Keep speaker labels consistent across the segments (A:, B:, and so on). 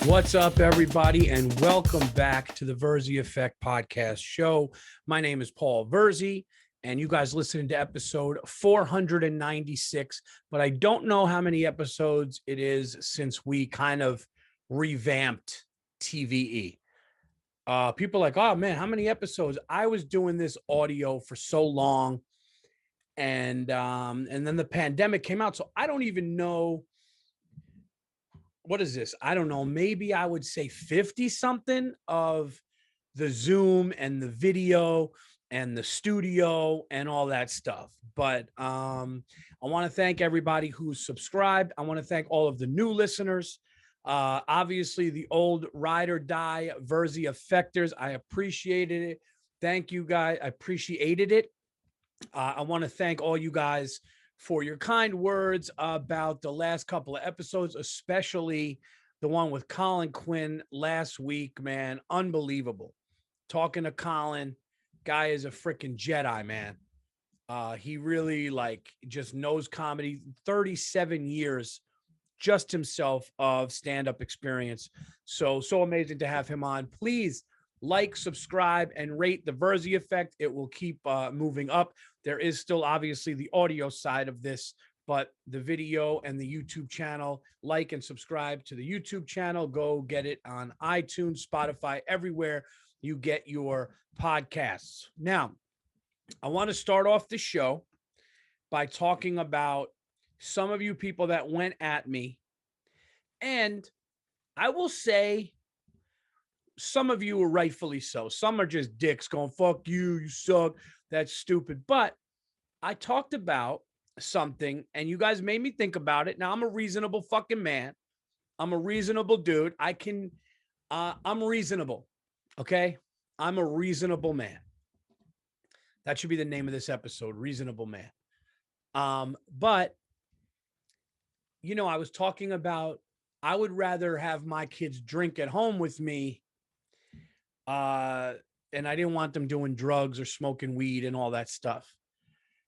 A: What's up, everybody, and welcome back to the Virzi Effect podcast show. My name is Paul Virzi, and you guys listening to episode 496, but I don't know how many episodes it is since we kind of revamped TVE. People are like, oh man, how many episodes? I was doing this audio for so long, and then the pandemic came out, so I don't even know. What is this? I don't know. Maybe I would say 50 something of the Zoom and the video and the studio and all that stuff. But I want to thank everybody who's subscribed. I want to thank all of the new listeners. Obviously, the old ride or die Virzi Effectors. I appreciated it. Thank you, guys. I appreciated it. I want to thank all you guys for your kind words about the last couple of episodes, especially the one with Colin Quinn last week, man. Unbelievable. Talking to Colin, guy is a freaking Jedi, man. He really just knows comedy, 37 years just himself of stand-up experience. So amazing to have him on. Please like, subscribe, and rate the Virzi Effect. It will keep moving up. There is still obviously the audio side of this, but the video and the YouTube channel, like and subscribe to the YouTube channel. Go get it on iTunes, Spotify, everywhere you get your podcasts. Now, I want to start off the show by talking about some of you people that went at me. And I will say, some of you are rightfully so. Some are just dicks going, fuck you, you suck, that's stupid. But I talked about something and you guys made me think about it. Now, I'm a reasonable fucking man. I'm a reasonable dude. I'm reasonable. Okay. I'm a reasonable man. That should be the name of this episode, Reasonable Man. But, I was talking about, I would rather have my kids drink at home with me. And I didn't want them doing drugs or smoking weed and all that stuff.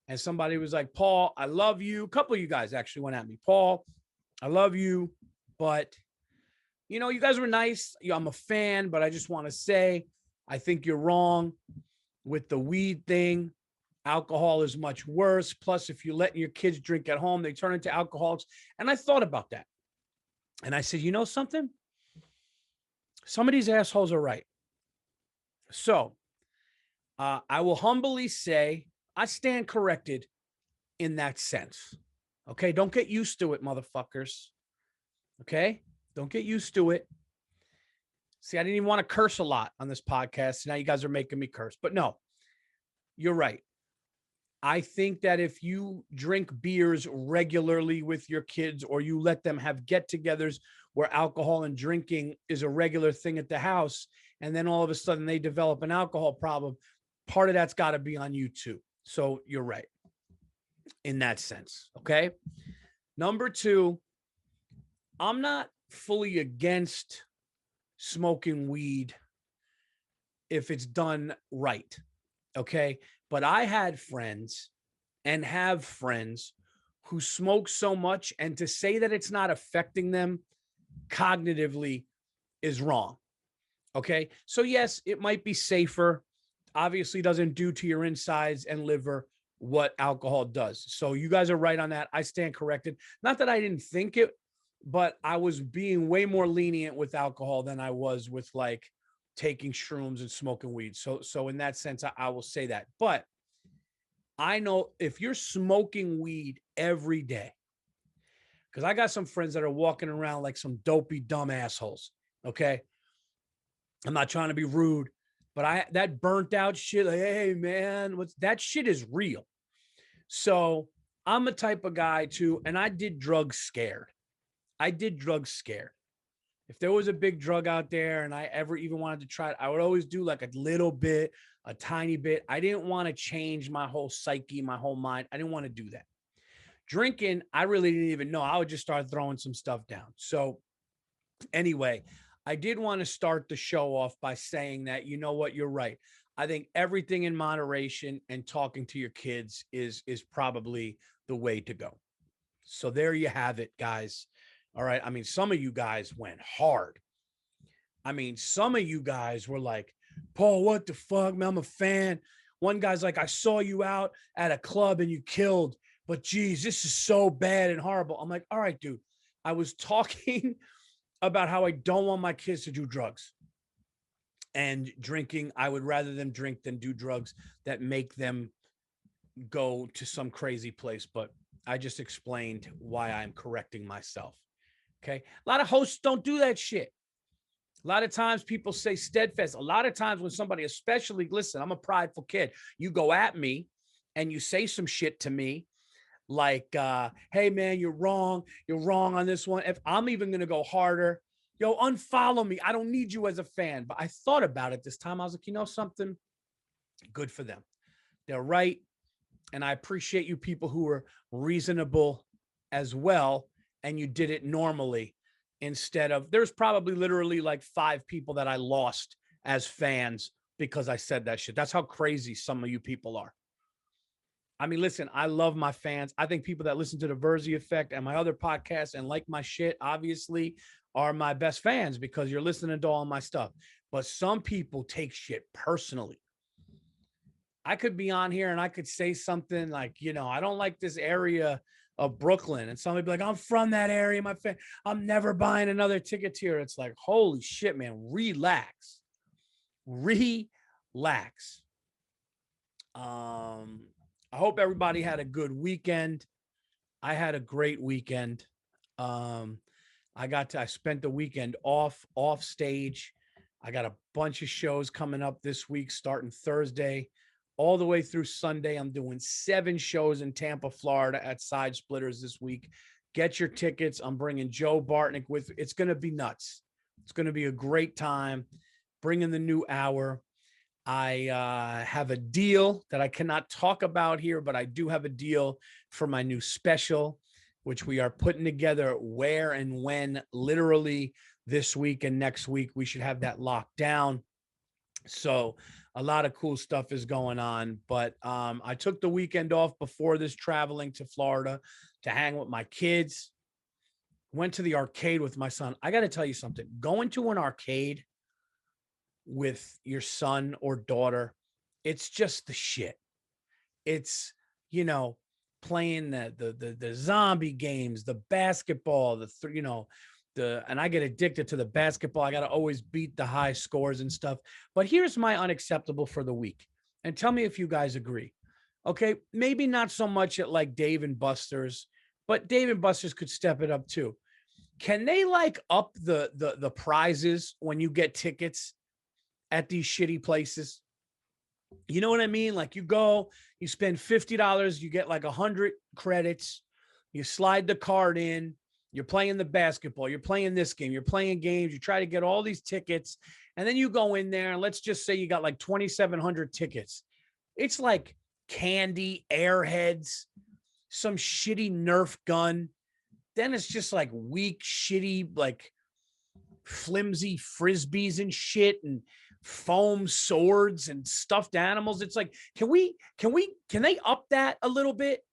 A: And somebody was like, Paul, I love you. A couple of you guys actually went at me. Paul, I love you, but you guys were nice. I'm a fan, but I just want to say, I think you're wrong with the weed thing. Alcohol is much worse. Plus, if you let your kids drink at home, they turn into alcoholics. And I thought about that. And I said, you know something? Some of these assholes are right. So I will humbly say I stand corrected in that sense. Okay. Don't get used to it, motherfuckers. Okay. Don't get used to it. See, I didn't even want to curse a lot on this podcast. Now you guys are making me curse, but no, you're right. I think that if you drink beers regularly with your kids or you let them have get-togethers where alcohol and drinking is a regular thing at the house, and then all of a sudden they develop an alcohol problem, part of that's got to be on you too. So you're right in that sense. Okay. Number two, I'm not fully against smoking weed if it's done right. Okay. But I had friends and have friends who smoke so much, and to say that it's not affecting them cognitively is wrong. Okay. So yes, it might be safer. Obviously doesn't do to your insides and liver what alcohol does. So you guys are right on that. I stand corrected. Not that I didn't think it, but I was being way more lenient with alcohol than I was with taking shrooms and smoking weed. So in that sense, I will say that. But I know if you're smoking weed every day, because I got some friends that are walking around like some dopey, dumb assholes. Okay. I'm not trying to be rude, but that burnt out shit, like, hey man, that shit is real. So I'm a type of guy too, and I did drugs scared. If there was a big drug out there and I ever even wanted to try it, I would always do like a little bit, a tiny bit. I didn't want to change my whole psyche, my whole mind. I didn't want to do that. Drinking, I really didn't even know. I would just start throwing some stuff down. So anyway, I did want to start the show off by saying that, you know what, you're right. I think everything in moderation and talking to your kids is probably the way to go. So there you have it, guys. All right. I mean, some of you guys went hard. I mean, some of you guys were like, Paul, what the fuck, man? I'm a fan. One guy's like, I saw you out at a club and you killed, but geez, this is so bad and horrible. I'm like, all right, dude. I was talking about how I don't want my kids to do drugs and drinking. I would rather them drink than do drugs that make them go to some crazy place. But I just explained why I'm correcting myself. Okay. A lot of hosts don't do that shit. A lot of times people say steadfast. A lot of times when somebody, especially, listen, I'm a prideful kid. You go at me and you say some shit to me like, hey, man, you're wrong. You're wrong on this one. If I'm even going to go harder, yo, unfollow me. I don't need you as a fan. But I thought about it this time. I was like, you know something? Good for them. They're right. And I appreciate you people who are reasonable as well. And you did it normally instead of, there's probably literally like 5 people that I lost as fans because I said that shit. That's how crazy some of you people are. I mean, listen, I love my fans. I think people that listen to the Virzi Effect and my other podcasts and like my shit, obviously, are my best fans because you're listening to all my stuff. But some people take shit personally. I could be on here and I could say something like, you know, I don't like this area of Brooklyn. And somebody be like, I'm from that area, my fan. I'm never buying another ticket here. It's like, holy shit, man, relax. Relax. I hope everybody had a good weekend. I had a great weekend. I spent the weekend off stage. I got a bunch of shows coming up this week, starting Thursday all the way through Sunday. I'm doing 7 shows in Tampa, Florida at Side Splitters this week. Get your tickets. I'm bringing Joe Bartnick with. It's going to be nuts. It's going to be a great time. Bringing the new hour. I have a deal that I cannot talk about here, but I do have a deal for my new special, which we are putting together where and when, literally this week and next week. We should have that locked down. So a lot of cool stuff is going on. But I took the weekend off before this, traveling to Florida to hang with my kids. Went to the arcade with my son. I got to tell you something. Going to an arcade with your son or daughter, it's just the shit. It's, you know, playing the zombie games, the basketball, and I get addicted to the basketball. I got to always beat the high scores and stuff. But here's my unacceptable for the week. And tell me if you guys agree. Okay, maybe not so much at like Dave and Buster's, but Dave and Buster's could step it up too. Can they like up the prizes when you get tickets at these shitty places? You know what I mean? Like you go, you spend $50, you get like 100 credits, you slide the card in, you're playing the basketball, you're playing this game, you're playing games, you try to get all these tickets, and then you go in there and let's just say you got like 2,700 tickets. It's like candy, airheads, some shitty Nerf gun. Then it's just like weak, shitty, like flimsy frisbees and shit and foam swords and stuffed animals. It's like, can they up that a little bit?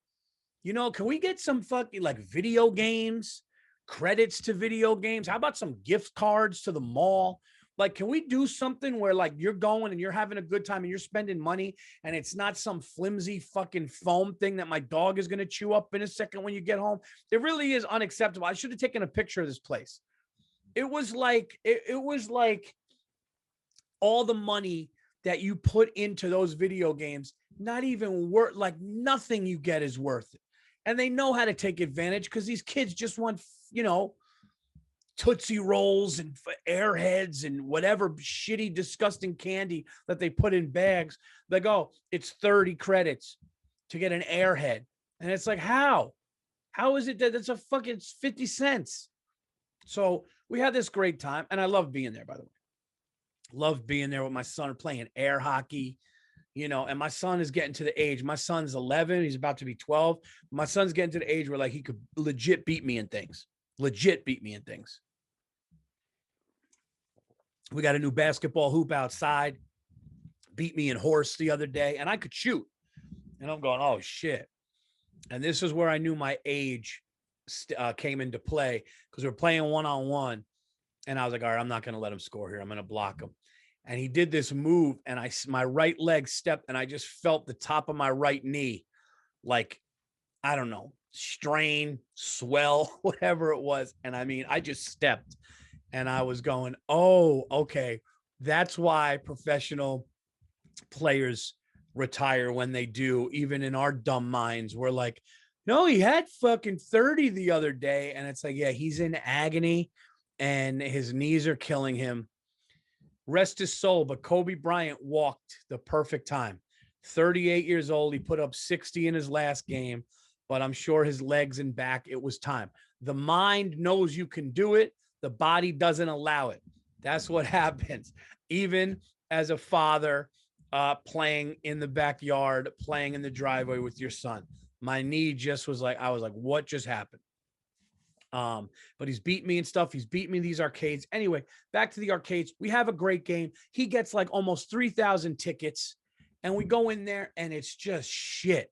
A: You know, can we get some fucking like video games, credits to video games? How about some gift cards to the mall? Like, can we do something where like you're going and you're having a good time and you're spending money and it's not some flimsy fucking foam thing that my dog is going to chew up in a second when you get home? It really is unacceptable. I should have taken a picture of this place. It was like all the money that you put into those video games, not even worth, like nothing you get is worth it. And they know how to take advantage because these kids just want, you know, Tootsie Rolls and Airheads and whatever shitty, disgusting candy that they put in bags. They go, it's 30 credits to get an Airhead. And it's like, how is it that that's a fucking 50 cents? So we had this great time. And I love being there, by the way. Love being there with my son, playing air hockey, you know, and my son is getting to the age. My son's 11. He's about to be 12. My son's getting to the age where like he could legit beat me in things. We got a new basketball hoop outside. Beat me in horse the other day, and I could shoot. And I'm going, oh shit. And this is where I knew my age came into play because we're playing one-on-one. And I was like, all right, I'm not going to let him score here. I'm going to block him. And he did this move, and my right leg stepped, and I just felt the top of my right knee, like, I don't know, strain, swell, whatever it was. And I mean, I just stepped, and I was going, oh, okay. That's why professional players retire when they do. Even in our dumb minds, we're like, no, he had fucking 30 the other day. And it's like, yeah, he's in agony and his knees are killing him. Rest his soul. But Kobe Bryant walked the perfect time. 38 years old. He put up 60 in his last game, but I'm sure his legs and back, it was time. The mind knows you can do it. The body doesn't allow it. That's what happens. Even as a father, playing in the backyard, playing in the driveway with your son, my knee just was like, I was like, what just happened? But he's beat me and stuff. He's beat me in these arcades. Anyway, back to the arcades. We have a great game. He gets like almost 3,000 tickets, and we go in there and it's just shit.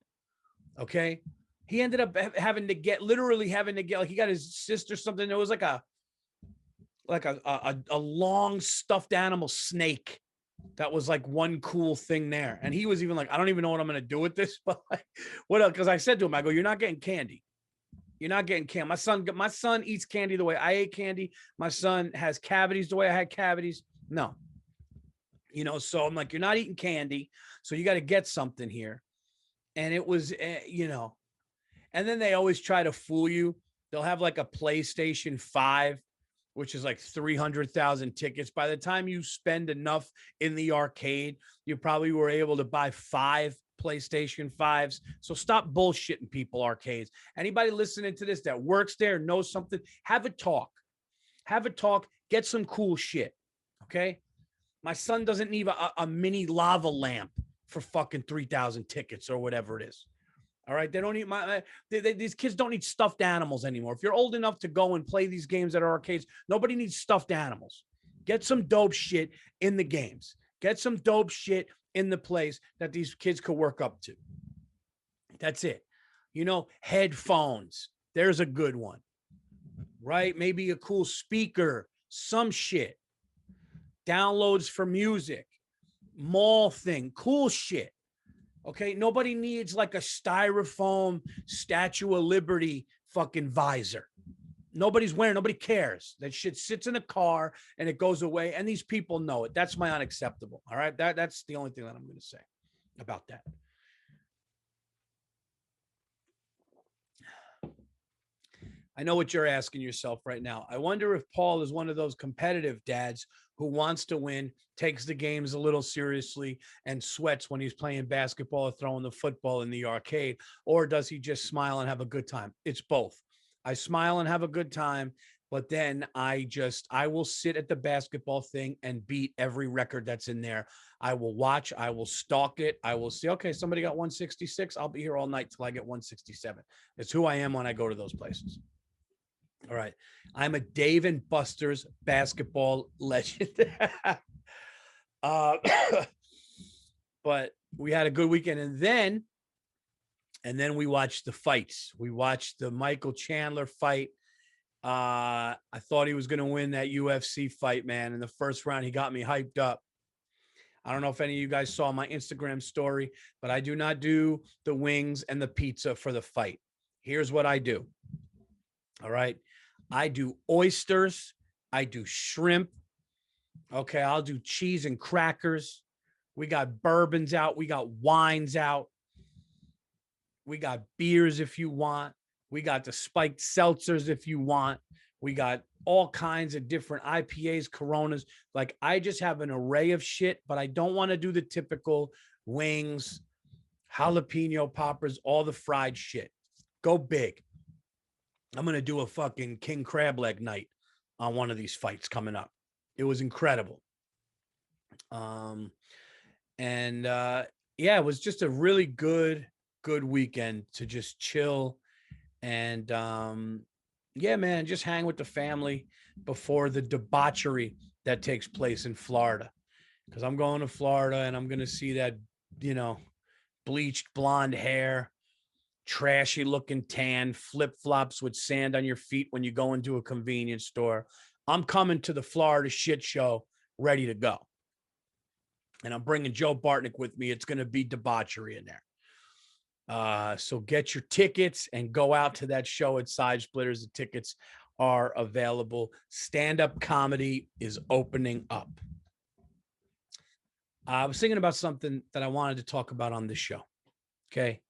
A: Okay. He ended up having to get, like, he got his sister something. It was like a long stuffed animal snake. That was like one cool thing there. And he was even like, I don't even know what I'm going to do with this, but like, what else? Cause I said to him, I go, you're not getting candy. You're not getting candy. My son eats candy the way I ate candy. My son has cavities the way I had cavities. No, so I'm like, you're not eating candy. So you got to get something here. And it was, and then they always try to fool you. They'll have like a PlayStation 5, which is like 300,000 tickets. By the time you spend enough in the arcade, you probably were able to buy 5 PlayStation 5s. So stop bullshitting people, arcades. Anybody listening to this that works there, knows something, have a talk. Get some cool shit. Okay. My son doesn't need a mini lava lamp for fucking 3,000 tickets or whatever it is. All right. They don't need these kids don't need stuffed animals anymore. If you're old enough to go and play these games at arcades, nobody needs stuffed animals. Get some dope shit in the games. Get some dope shit in the place that these kids could work up to. That's it. Headphones. There's a good one, right? Maybe a cool speaker, some shit. Downloads for music, mall thing, cool shit. Okay. Nobody needs like a styrofoam Statue of Liberty fucking visor. Nobody cares. That shit sits in a car and it goes away. And these people know it. That's my unacceptable. All right. That's the only thing that I'm going to say about that. I know what you're asking yourself right now. I wonder if Paul is one of those competitive dads who wants to win, takes the games a little seriously, and sweats when he's playing basketball or throwing the football in the arcade, or does he just smile and have a good time? It's both. I smile and have a good time, but then I will sit at the basketball thing and beat every record that's in there. I will watch, I will stalk it. I will see, okay, somebody got 166. I'll be here all night till I get 167. It's who I am when I go to those places. All right. I'm a Dave and Buster's basketball legend. But we had a good weekend. And then we watched the fights. We watched the Michael Chandler fight. I thought he was going to win that UFC fight, man. In the first round, he got me hyped up. I don't know if any of you guys saw my Instagram story, but I do not do the wings and the pizza for the fight. Here's what I do. All right. I do oysters. I do shrimp. Okay. I'll do cheese and crackers. We got bourbons out. We got wines out. We got beers if you want. We got the spiked seltzers if you want. We got all kinds of different IPAs, Coronas. Like, I just have an array of shit, but I don't want to do the typical wings, jalapeno poppers, all the fried shit. Go big. I'm going to do a fucking king crab leg night on one of these fights coming up. It was incredible. Yeah, it was just a really good weekend to just chill and, yeah, man, just hang with the family before the debauchery that takes place in Florida. Cause I'm going to Florida and I'm going to see that, bleached blonde hair, trashy looking tan, flip-flops with sand on your feet when you go into a convenience store. I'm coming to the Florida shit show ready to go. And I'm bringing Joe Bartnick with me. It's going to be debauchery in there. So get your tickets and go out to that show at Side Splitters. The tickets are available. Stand-up comedy is opening up. I was thinking about something that I wanted to talk about on this show. Okay.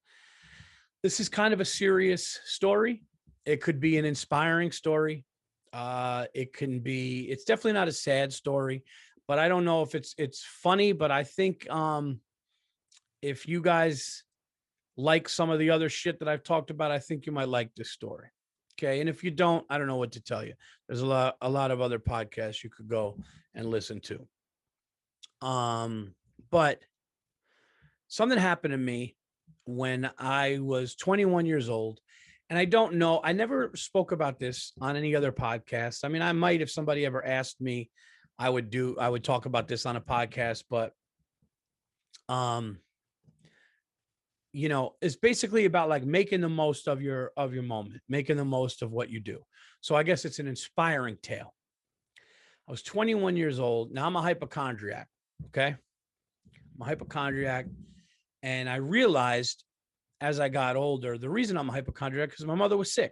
A: This is kind of a serious story. It could be an inspiring story. It's definitely not a sad story, but I don't know if it's funny, but I think if you guys like some of the other shit that I've talked about, I think you might like this story. Okay. And if you don't, I don't know what to tell you. There's a lot of other podcasts you could go and listen to. But something happened to me when I was 21 years old. And I don't know, I never spoke about this on any other podcast. I mean, I might, if somebody ever asked me, I would talk about this on a podcast, but it's basically about like making the most of your moment, making the most of what you do. So I guess it's an inspiring tale. I was 21 years old. Now I'm a hypochondriac. Okay. I'm a hypochondriac. And I realized as I got older, the reason I'm a hypochondriac because my mother was sick.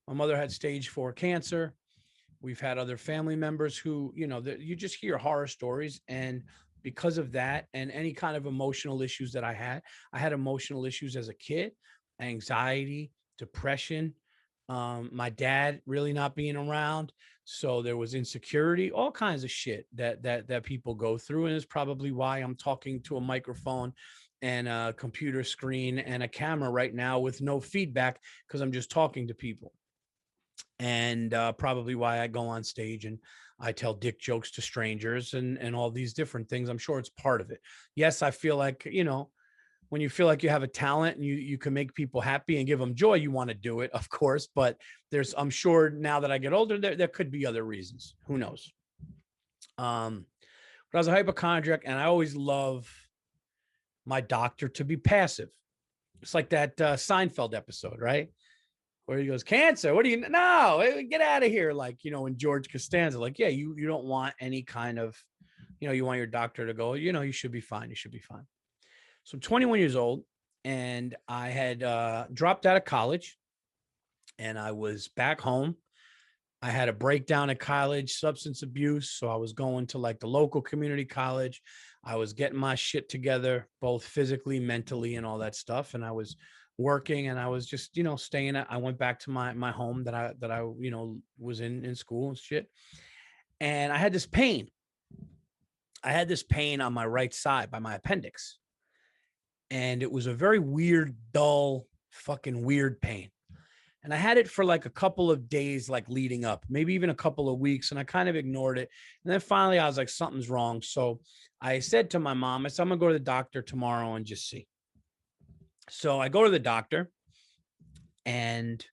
A: My mother had stage 4 cancer. We've had other family members who, you just hear horror stories. And because of that and any kind of emotional issues that I had emotional issues as a kid, anxiety, depression, my dad really not being around. So there was insecurity, all kinds of shit that people go through. And it's probably why I'm talking to a microphone and a computer screen and a camera right now with no feedback because I'm just talking to people. And probably why I go on stage and I tell dick jokes to strangers and all these different things. I'm sure it's part of it. Yes, I feel like, when you feel like you have a talent and you can make people happy and give them joy, you want to do it, of course. But I'm sure now that I get older, there could be other reasons. Who knows? But I was a hypochondriac and I always love my doctor to be passive. It's like that Seinfeld episode, right? Where he goes, cancer, what do you, no, get out of here. Like, when George Costanza, like, yeah, you don't want any kind of, you want your doctor to go, you should be fine. You should be fine. So I'm 21 years old and I had dropped out of college and I was back home. I had a breakdown at college, substance abuse. So I was going to like the local community college. I was getting my shit together, both physically, mentally, and all that stuff. And I was working and I was just, staying I went back to my home that I was in school and shit. And I had this pain. I had this pain on my right side by my appendix. And it was a very weird, dull, fucking weird pain. And I had it for like a couple of days, like leading up, maybe even a couple of weeks. And I kind of ignored it. And then finally I was like, something's wrong. So I said to my mom, I said, I'm going to go to the doctor tomorrow and just see. So I go to the doctor and,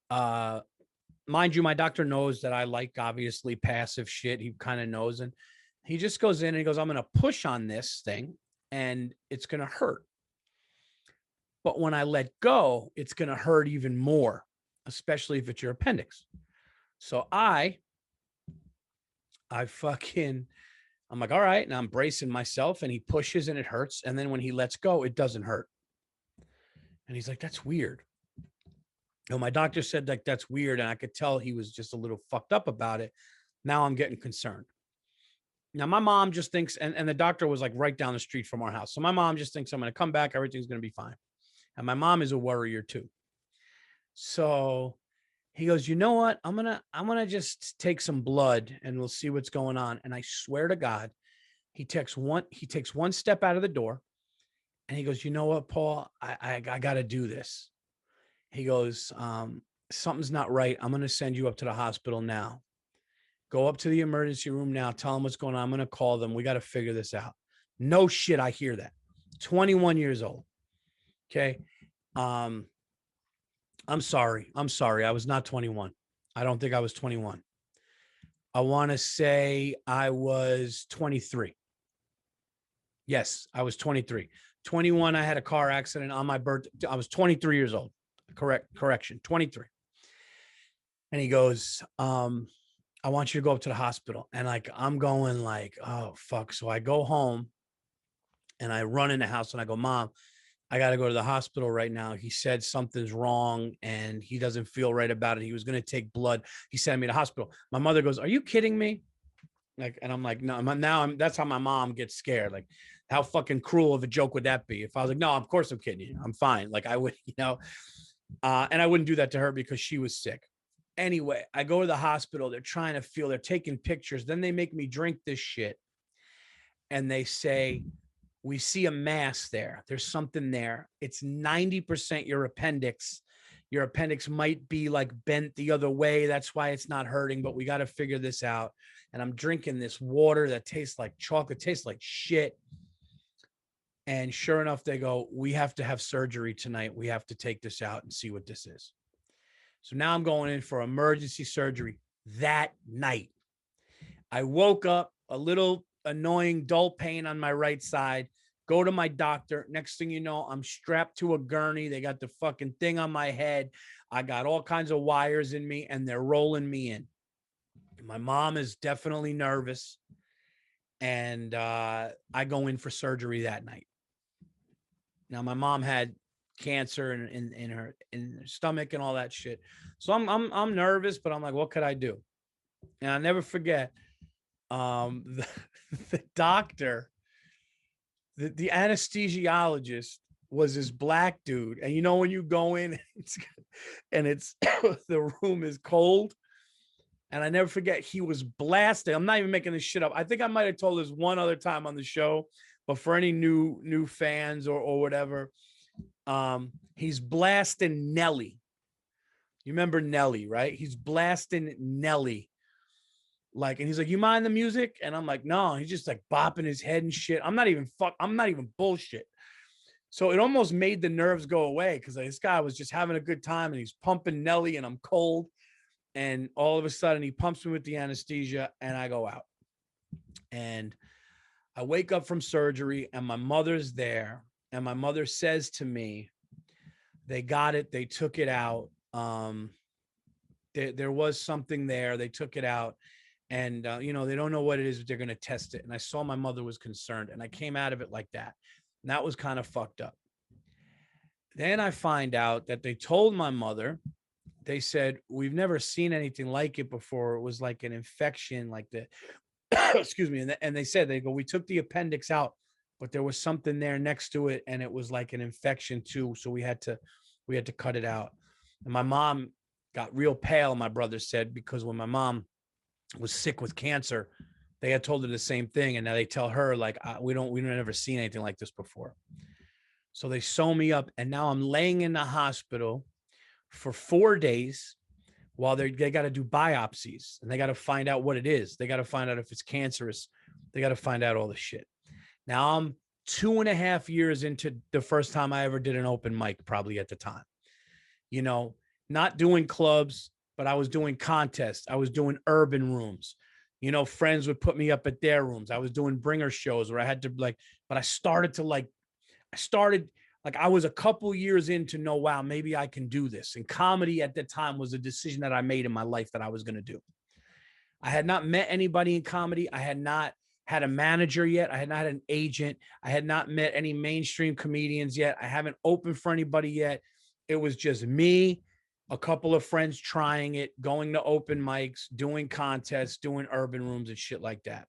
A: mind you, my doctor knows that I like obviously passive shit. He kind of knows. And he just goes in and he goes, I'm going to push on this thing and it's going to hurt. But when I let go, it's going to hurt even more, especially if it's your appendix. So I'm like, all right. And I'm bracing myself and he pushes and it hurts. And then when he lets go, it doesn't hurt. And he's like, that's weird. No, my doctor said like, that's weird. And I could tell he was just a little fucked up about it. Now I'm getting concerned. Now my mom just thinks, and the doctor was like right down the street from our house. So my mom just thinks I'm going to come back. Everything's going to be fine. And my mom is a worrier too. So he goes, you know what? I'm going to just take some blood and we'll see what's going on. And I swear to God, he takes one step out of the door and he goes, you know what, Paul, I got to do this. He goes, something's not right. I'm going to send you up to the hospital now. Go up to the emergency room now. Tell them what's going on. I'm going to call them. We got to figure this out. No shit. I hear that. 21 years old. Okay. I'm sorry. I was not 21. I don't think I was 21. I want to say I was 23. Yes, I was 23. 21, I had a car accident on my birthday. I was 23 years old. Correction, 23. And he goes, I want you to go up to the hospital. And like, I'm going like, oh, fuck. So I go home and I run in the house and I go, Mom, I got to go to the hospital right now. He said something's wrong and he doesn't feel right about it. He was going to take blood. He sent me to the hospital. My mother goes, are you kidding me? Like, and I'm like, no, that's how my mom gets scared. Like, how fucking cruel of a joke would that be? If I was like, no, of course I'm kidding you. I'm fine. Like I would, and I wouldn't do that to her because she was sick. Anyway, I go to the hospital. They're taking pictures. Then they make me drink this shit. And they say, we see a mass there. There's something there. It's 90% your appendix. Your appendix might be like bent the other way. That's why it's not hurting, but we got to figure this out. And I'm drinking this water that tastes like chocolate, tastes like shit. And sure enough, they go, we have to have surgery tonight. We have to take this out and see what this is. So now I'm going in for emergency surgery that night. I woke up a little annoying, dull pain on my right side. Go to my doctor. Next thing you know, I'm strapped to a gurney. They got the fucking thing on my head. I got all kinds of wires in me and they're rolling me in. My mom is definitely nervous. And I go in for surgery that night. Now, my mom had cancer in her stomach and all that shit. So I'm nervous, but I'm like, what could I do? And I'll never forget the doctor, the anesthesiologist was this black dude. And when you go in and it's the room is cold. And I never forget, he was blasting. I'm not even making this shit up. I think I might have told this one other time on the show, but for any new fans or whatever, he's blasting Nelly. You remember Nelly, right? He's blasting Nelly. Like, and he's like, you mind the music? And I'm like, no. He's just like bopping his head and shit. I'm not even bullshit. So it almost made the nerves go away because this guy was just having a good time and he's pumping Nelly and I'm cold. And all of a sudden he pumps me with the anesthesia and I go out. And I wake up from surgery and my mother's there. And my mother says to me, they got it. They took it out. There was something there. They took it out. And, they don't know what it is, but they're going to test it. And I saw my mother was concerned and I came out of it like that. And that was kind of fucked up. Then I find out that they told my mother, they said, we've never seen anything like it before. It was like an infection, like the, excuse me. And they said, we took the appendix out, but there was something there next to it. And it was like an infection too. So we had to cut it out. And my mom got real pale, my brother said, because when my mom was sick with cancer, they had told her the same thing. And now they tell her like, we don't ever seen anything like this before. So they sew me up and now I'm laying in the hospital for 4 days while they got to do biopsies and they got to find out what it is. They got to find out if it's cancerous. They got to find out all the shit. Now I'm 2.5 years into the first time I ever did an open mic, probably at the time, not doing clubs, but I was doing contests. I was doing urban rooms. Friends would put me up at their rooms. I was doing bringer shows where I had to but I started I was a couple years in to know, wow, maybe I can do this. And comedy at the time was a decision that I made in my life that I was going to do. I had not met anybody in comedy. I had not had a manager yet. I had not had an agent. I had not met any mainstream comedians yet. I haven't opened for anybody yet. It was just me, a couple of friends trying it, going to open mics, doing contests, doing urban rooms and shit like that.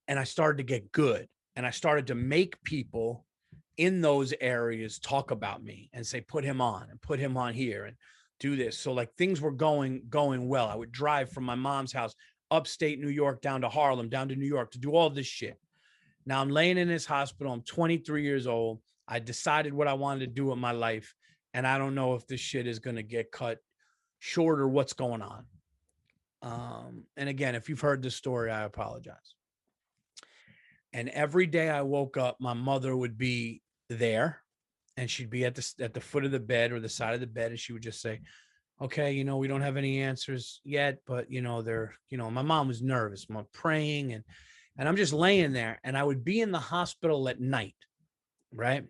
A: And I started to get good. And I started to make people in those areas talk about me and say, put him on and put him on here and do this. So like things were going well. I would drive from my mom's house, upstate New York, down to Harlem, down to New York to do all this shit. Now I'm laying in this hospital. I'm 23 years old. I decided what I wanted to do with my life. And I don't know if this shit is going to get cut short or what's going on. And again, if you've heard this story, I apologize. And every day I woke up, my mother would be there and she'd be at the foot of the bed or the side of the bed. And she would just say, okay, we don't have any answers yet, but my mom was nervous. I'm praying and I'm just laying there and I would be in the hospital at night. Right.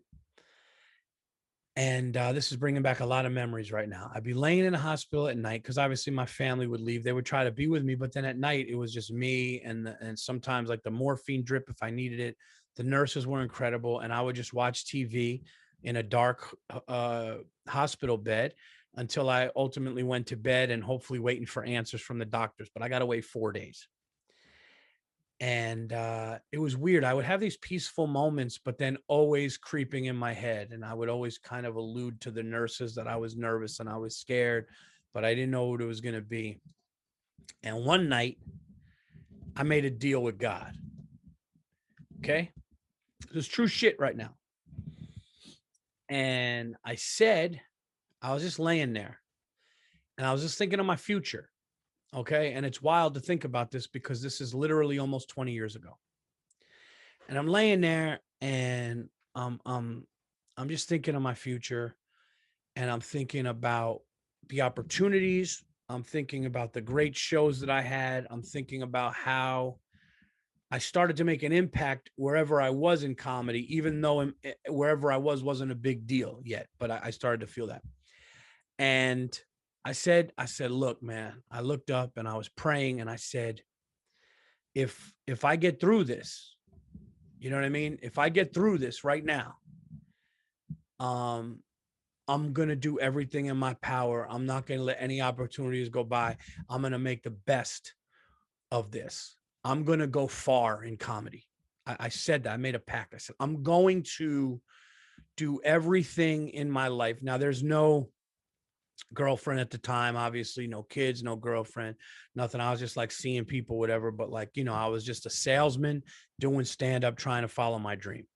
A: And this is bringing back a lot of memories right now. I'd be laying in a hospital at night because obviously my family would leave. They would try to be with me, but then at night it was just me and sometimes like the morphine drip if I needed it. The nurses were incredible, and I would just watch TV in a dark hospital bed until I ultimately went to bed and hopefully waiting for answers from the doctors. But I got to wait 4 days. And it was weird. I would have these peaceful moments, but then always creeping in my head. And I would always kind of allude to the nurses that I was nervous and I was scared, but I didn't know what it was going to be. And one night, I made a deal with God. Okay. This is true shit right now. And I said, I was just laying there and I was just thinking of my future. Okay. And it's wild to think about this because this is literally almost 20 years ago. And I'm laying there and I'm just thinking of my future, and I'm thinking about the opportunities. I'm thinking about the great shows that I had. I'm thinking about how I started to make an impact wherever I was in comedy, even though wherever I wasn't a big deal yet, but I started to feel that. And I said, look, man, I looked up and I was praying and I said, if I get through this, you know what I mean? If I get through this right now, I'm going to do everything in my power. I'm not going to let any opportunities go by. I'm going to make the best of this. I'm going to go far in comedy. I said that. I made a pact. I said, I'm going to do everything in my life. Now, there's no girlfriend at the time, obviously, no kids, no girlfriend, nothing. I was just like seeing people, whatever. But like, I was just a salesman doing stand up, trying to follow my dream.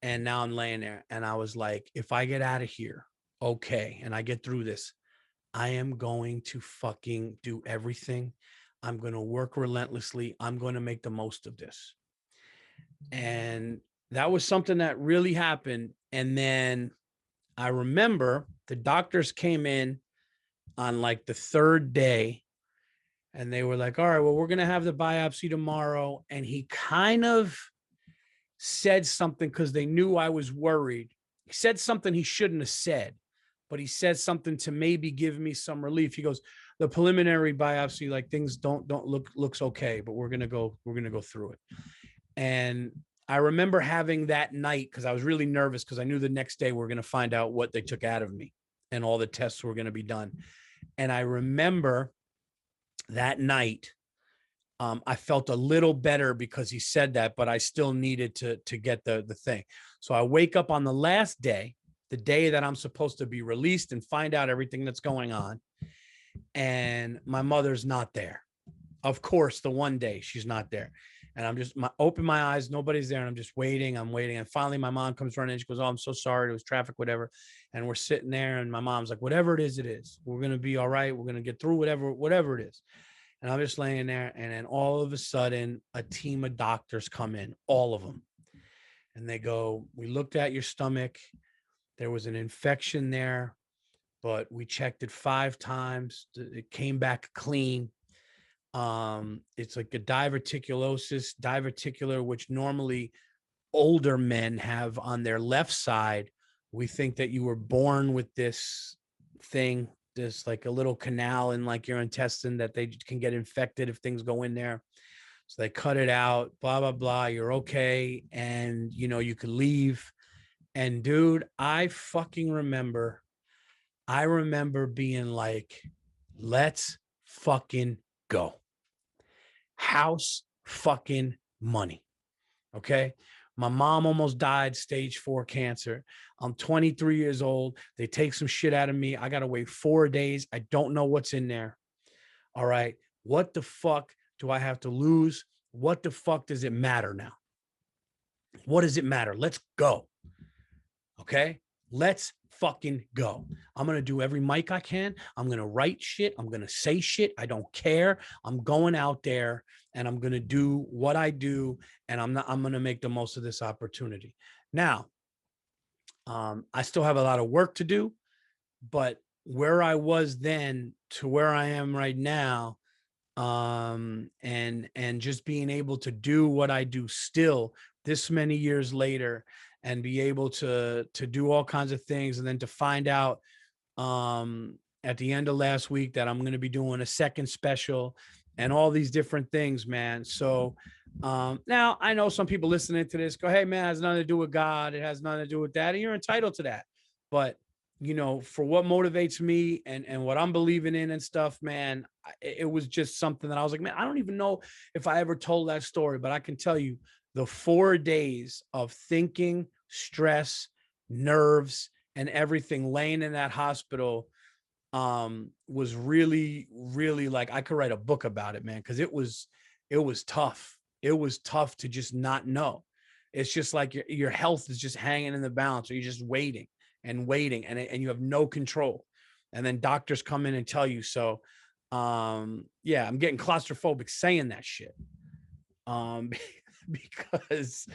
A: And now I'm laying there and I was like, if I get out of here, okay, and I get through this, I am going to fucking do everything. I'm going to work relentlessly. I'm going to make the most of this. And that was something that really happened. And then I remember the doctors came in on like the third day and they were like, all right, well, we're going to have the biopsy tomorrow. And he kind of said something because they knew I was worried. He said something he shouldn't have said, but he said something to maybe give me some relief. He goes, the preliminary biopsy, like things don't looks okay, but we're gonna go through it. And I remember having that night because I was really nervous because I knew the next day we're gonna find out what they took out of me and all the tests were gonna be done. And I remember that night I felt a little better because he said that, but I still needed to get the thing. So I wake up on the last day, the day that I'm supposed to be released and find out everything that's going on. And my mother's not there. Of course, the one day she's not there. And I'm just open my eyes. Nobody's there. And I'm just waiting. I'm waiting. And finally, my mom comes running. She goes, oh, I'm so sorry. It was traffic, whatever. And we're sitting there. And my mom's like, whatever it is, it is. We're going to be all right. We're going to get through whatever it is. And I'm just laying there. And then all of a sudden, a team of doctors come in, all of them. And they go, we looked at your stomach. There was an infection there, but we checked it 5 times. It came back clean. It's like a diverticular, which normally older men have on their left side. We think that you were born with this thing, this like a little canal in like your intestine that they can get infected if things go in there. So they cut it out, blah, blah, blah. You're okay. And you could leave. And dude, I remember being like, let's fucking go. House fucking money. Okay. My mom almost died, stage 4 cancer. I'm 23 years old. They take some shit out of me. I got to wait 4 days. I don't know what's in there. All right. What the fuck do I have to lose? What the fuck does it matter now? What does it matter? Let's go. Okay. Let's fucking go. I'm going to do every mic I can. I'm going to write shit. I'm going to say shit. I don't care. I'm going out there and I'm going to do what I do. And I'm going to make the most of this opportunity. Now, I still have a lot of work to do, but where I was then to where I am right now, and just being able to do what I do still this many years later and be able to do all kinds of things. And then to find out at the end of last week that I'm going to be doing a second special and all these different things, man. So now I know some people listening to this go, hey, man, it has nothing to do with God. It has nothing to do with that. And you're entitled to that. But, you know, for what motivates me and what I'm believing in and stuff, man, it was just something that I was like, man, I don't even know if I ever told that story, but I can tell you the 4 days of thinking, stress, nerves, and everything laying in that hospital was really, really, like, I could write a book about it, man, because it was tough. It was tough to just not know. It's just like your health is just hanging in the balance, or you're just waiting and waiting, and you have no control. And then doctors come in and tell you so. Yeah, I'm getting claustrophobic saying that shit. Because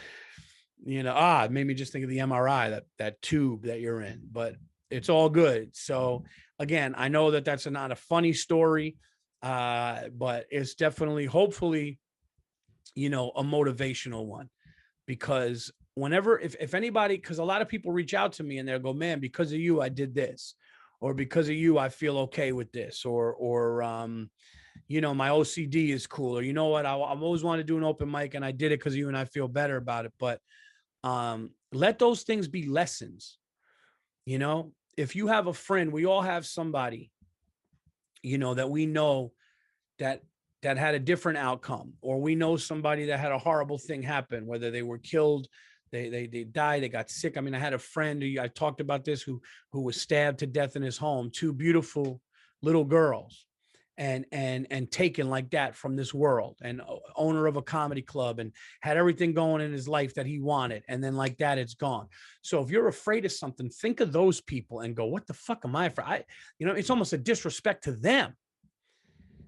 A: you know, it made me just think of the MRI, that tube that you're in, but it's all good. So again, I know that that's not a funny story, but it's definitely, hopefully, you know, a motivational one, because whenever, if anybody, because a lot of people reach out to me and they'll go, man, because of you, I did this, or because of you, I feel okay with this, or you know, my OCD is cool, or you know what, I've always wanted to do an open mic and I did it because of you and I feel better about it. But let those things be lessons. You know, if you have a friend, we all have somebody, you know, that we know that had a different outcome, or we know somebody that had a horrible thing happen, whether they were killed, they died, they got sick. I mean, I had a friend who I talked about this, who was stabbed to death in his home, 2 beautiful little girls, and taken like that from this world, and owner of a comedy club, and had everything going in his life that he wanted, and then like that, it's gone. So if you're afraid of something, think of those people and go, what the fuck am I afraid? You know, it's almost a disrespect to them.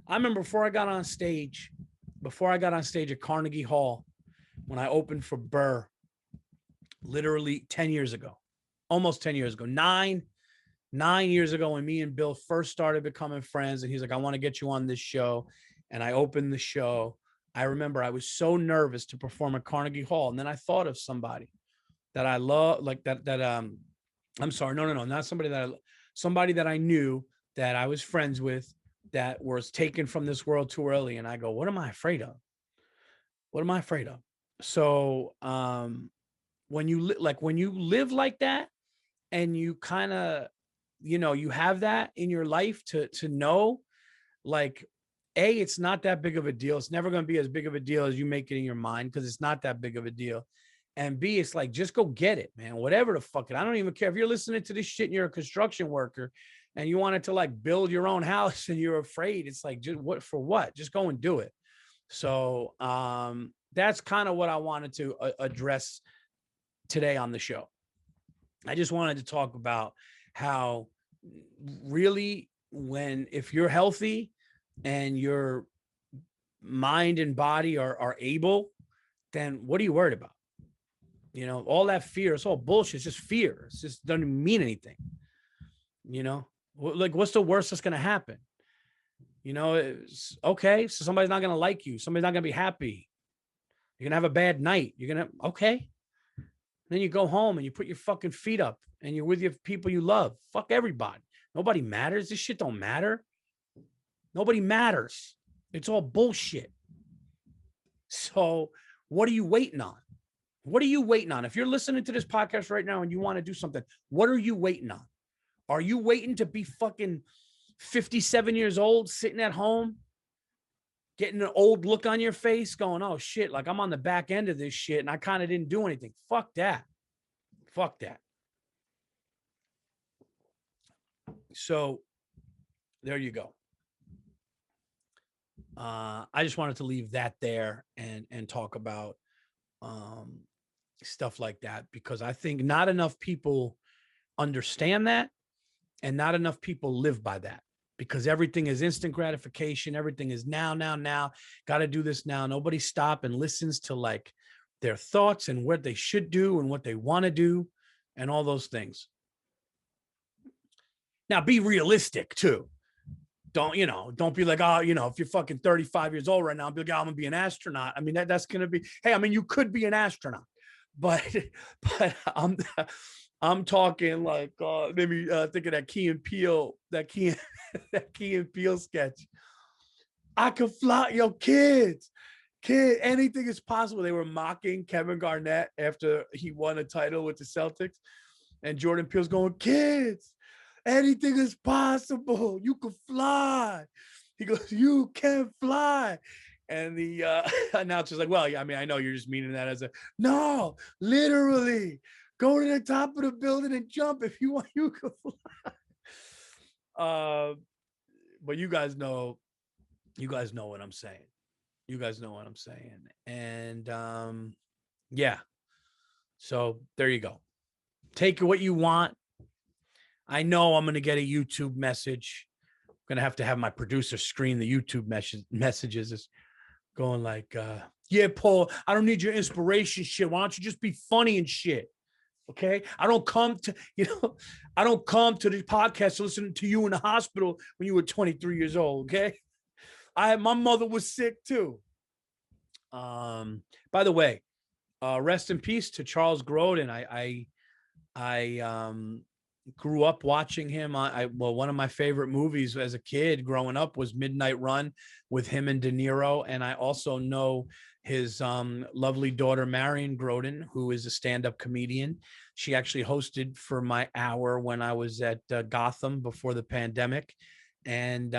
A: I remember before I got on stage at Carnegie Hall, when I opened for Burr, literally 10 years ago, almost 10 years ago, 9 years ago, when me and Bill first started becoming friends, and he's like, I want to get you on this show. And I opened the show. I remember I was so nervous to perform at Carnegie Hall. And then I thought of somebody that I love, like I'm sorry, no, not somebody that I knew, that I was friends with, that was taken from this world too early. And I go, what am I afraid of? What am I afraid of? So when you live like that, and you kind of, you know, you have that in your life to know, like, A, it's not that big of a deal. It's never going to be as big of a deal as you make it in your mind, because it's not that big of a deal. And B, it's like, just go get it, man. Whatever the fuck it. I don't even care if you're listening to this shit and you're a construction worker and you wanted to like build your own house and you're afraid. It's like, just what for what? Just go and do it. So that's kind of what I wanted to address today on the show. I just wanted to talk about how really, if you're healthy and your mind and body are able, then what are you worried about? You know, all that fear, it's all bullshit. It's just fear. It just doesn't mean anything. You know, like, what's the worst that's going to happen? You know, it's okay. So somebody's not going to like you. Somebody's not going to be happy. You're going to have a bad night. You're going to, okay. Then you go home and you put your fucking feet up and you're with your people you love. Fuck everybody. Nobody matters. This shit don't matter. Nobody matters. It's all bullshit. So what are you waiting on? What are you waiting on? If you're listening to this podcast right now and you want to do something, what are you waiting on? Are you waiting to be fucking 57 years old, sitting at home, getting an old look on your face, going, oh shit, like I'm on the back end of this shit and I kind of didn't do anything? Fuck that. Fuck that. So there you go. I just wanted to leave that there and talk about stuff like that, because I think not enough people understand that, and not enough people live by that, because everything is instant gratification. Everything is now, got to do this now. Nobody stop and listens to like their thoughts and what they should do and what they want to do and all those things. Now be realistic too. Don't be like, oh, if you're fucking 35 years old right now, be like, oh, I'm gonna be an astronaut. I mean, that's gonna be, hey, I mean, you could be an astronaut, but I'm talking like maybe thinking that Key and Peele, that Key and Peele sketch. I could fly, yo, kids, anything is possible. They were mocking Kevin Garnett after he won a title with the Celtics, and Jordan Peele's going, kids, anything is possible. You can fly. He goes, you can fly. And the announcer's like, well, yeah, I mean, I know you're just meaning that as a, no, literally, go to the top of the building and jump if you want, you can fly. But you guys know what I'm saying. You guys know what I'm saying. And yeah. So there you go. Take what you want. I know I'm going to get a YouTube message. I'm going to have my producer screen the YouTube messages. It's going like, yeah, Paul, I don't need your inspiration shit. Why don't you just be funny and shit? Okay. I don't come to the podcast to listen to you in the hospital when you were 23 years old. Okay. My mother was sick too. By the way, rest in peace to Charles Grodin. I grew up watching him. Well, one of my favorite movies as a kid growing up was Midnight Run with him and De Niro. And I also know his lovely daughter, Marion Grodin, who is a stand-up comedian. She actually hosted for my hour when I was at Gotham before the pandemic. And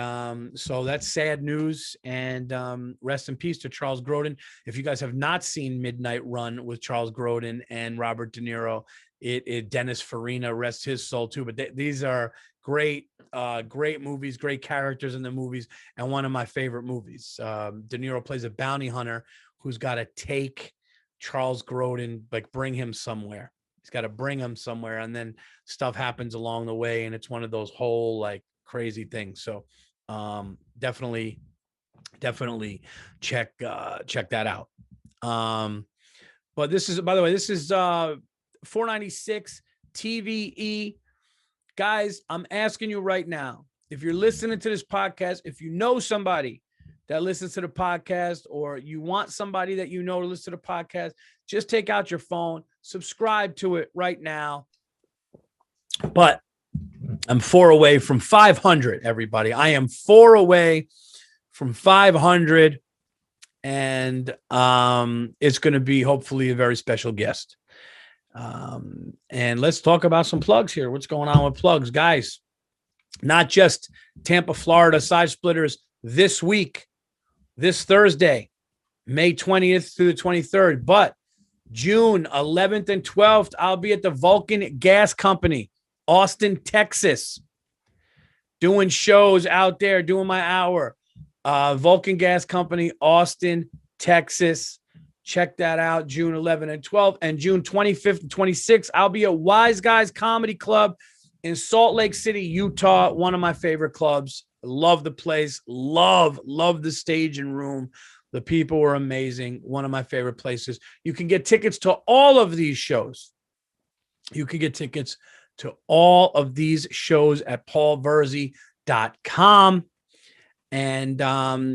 A: so that's sad news. And rest in peace to Charles Grodin. If you guys have not seen Midnight Run with Charles Grodin and Robert De Niro, Dennis Farina, rest his soul too. But these are great movies, great characters in the movies, and one of my favorite movies. De Niro plays a bounty hunter who's got to take Charles Grodin, like bring him somewhere. He's got to bring him somewhere, and then stuff happens along the way, and it's one of those whole like crazy things. So definitely check that out. But this is, by the way, this is 496 TVE. Guys, I'm asking you right now, if you're listening to this podcast, if you know somebody that listens to the podcast, or you want somebody that you know to listen to the podcast, just take out your phone, subscribe to it right now. But I'm 4 away from 500, everybody. I am 4 away from 500, and it's going to be hopefully a very special guest. And let's talk about some plugs here. What's going on with plugs, guys? Not just Tampa, Florida Side Splitters this week, this Thursday, May 20th through the 23rd, but June 11th and 12th, I'll be at the Vulcan Gas Company, Austin, Texas, doing shows out there, doing my hour. Vulcan Gas Company, Austin, Texas. Check that out, June 11th and 12th. And June 25th and 26th, I'll be at Wise Guys Comedy Club in Salt Lake City, Utah, one of my favorite clubs. Love the place. Love the stage and room. The people were amazing. One of my favorite places. You can get tickets to all of these shows. You can get tickets to all of these shows at paulvirzi.com. And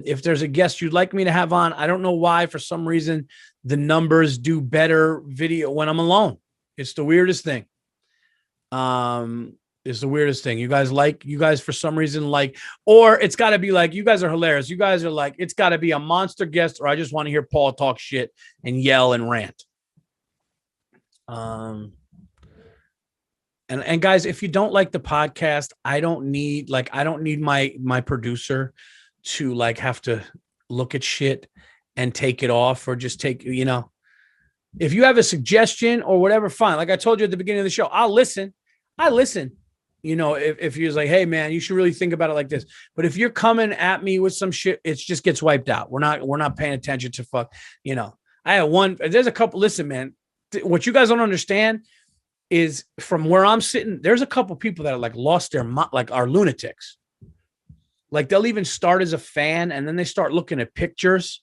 A: if there's a guest you'd like me to have on, I don't know why, for some reason, the numbers do better video when I'm alone. It's the weirdest thing. It's the weirdest thing. You guys for some reason like, or it's got to be like, you guys are hilarious. You guys are like, it's got to be a monster guest, or I just want to hear Paul talk shit and yell and rant. And guys, if you don't like the podcast, I don't need my producer to like have to look at shit and take it off, or just take, if you have a suggestion or whatever, fine. Like I told you at the beginning of the show, I'll listen. If you're like, hey man, you should really think about it like this. But if you're coming at me with some shit, it just gets wiped out. We're not paying attention to there's a couple, listen, man, what you guys don't understand is from where I'm sitting, there's a couple people that are like lost their mind, like are lunatics. Like they'll even start as a fan and then they start looking at pictures.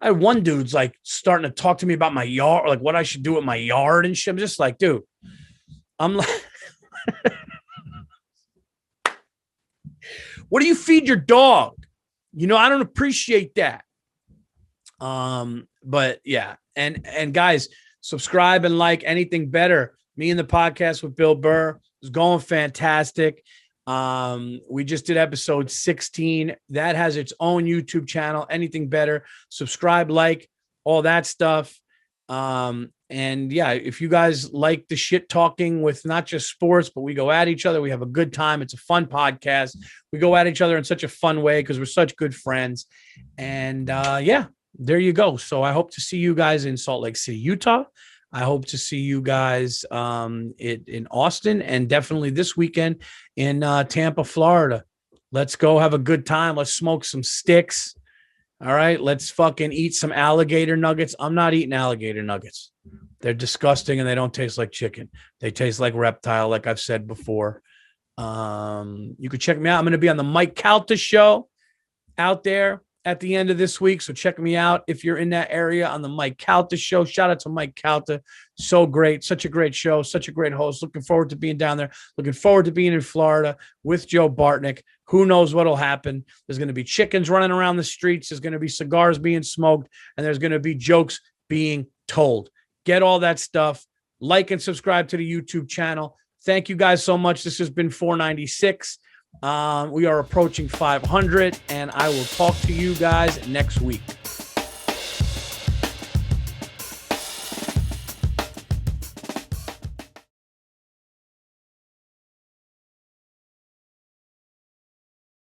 A: I had one dude's like starting to talk to me about my yard, like what I should do with my yard and shit. I'm just like, dude, I'm like, what do you feed your dog? I don't appreciate that. But yeah. And guys, subscribe and like Anything Better. Me and the podcast with Bill Burr is going fantastic. We just did episode 16. That has its own YouTube channel, Anything Better. Subscribe, like, all that stuff. And yeah, if you guys like the shit talking with not just sports, but we go at each other, we have a good time. It's a fun podcast. We go at each other in such a fun way because we're such good friends. And yeah, there you go. So I hope to see you guys in Salt Lake City, Utah. I hope to see you guys in Austin, and definitely this weekend in Tampa, Florida. Let's go have a good time. Let's smoke some sticks. All right, let's fucking eat some alligator nuggets. I'm not eating alligator nuggets. They're disgusting and they don't taste like chicken. They taste like reptile, like I've said before. You can check me out. I'm going to be on the Mike Calta show out there at the end of this week. So check me out if you're in that area on the Mike Calta show. Shout out to Mike Calta. So great. Such a great show. Such a great host. Looking forward to being down there. Looking forward to being in Florida with Joe Bartnick. Who knows what'll happen? There's going to be chickens running around the streets. There's going to be cigars being smoked, and there's going to be jokes being told. Get all that stuff. Like and subscribe to the YouTube channel. Thank you guys so much. This has been 496. We are approaching 500, and I will talk to you guys next week.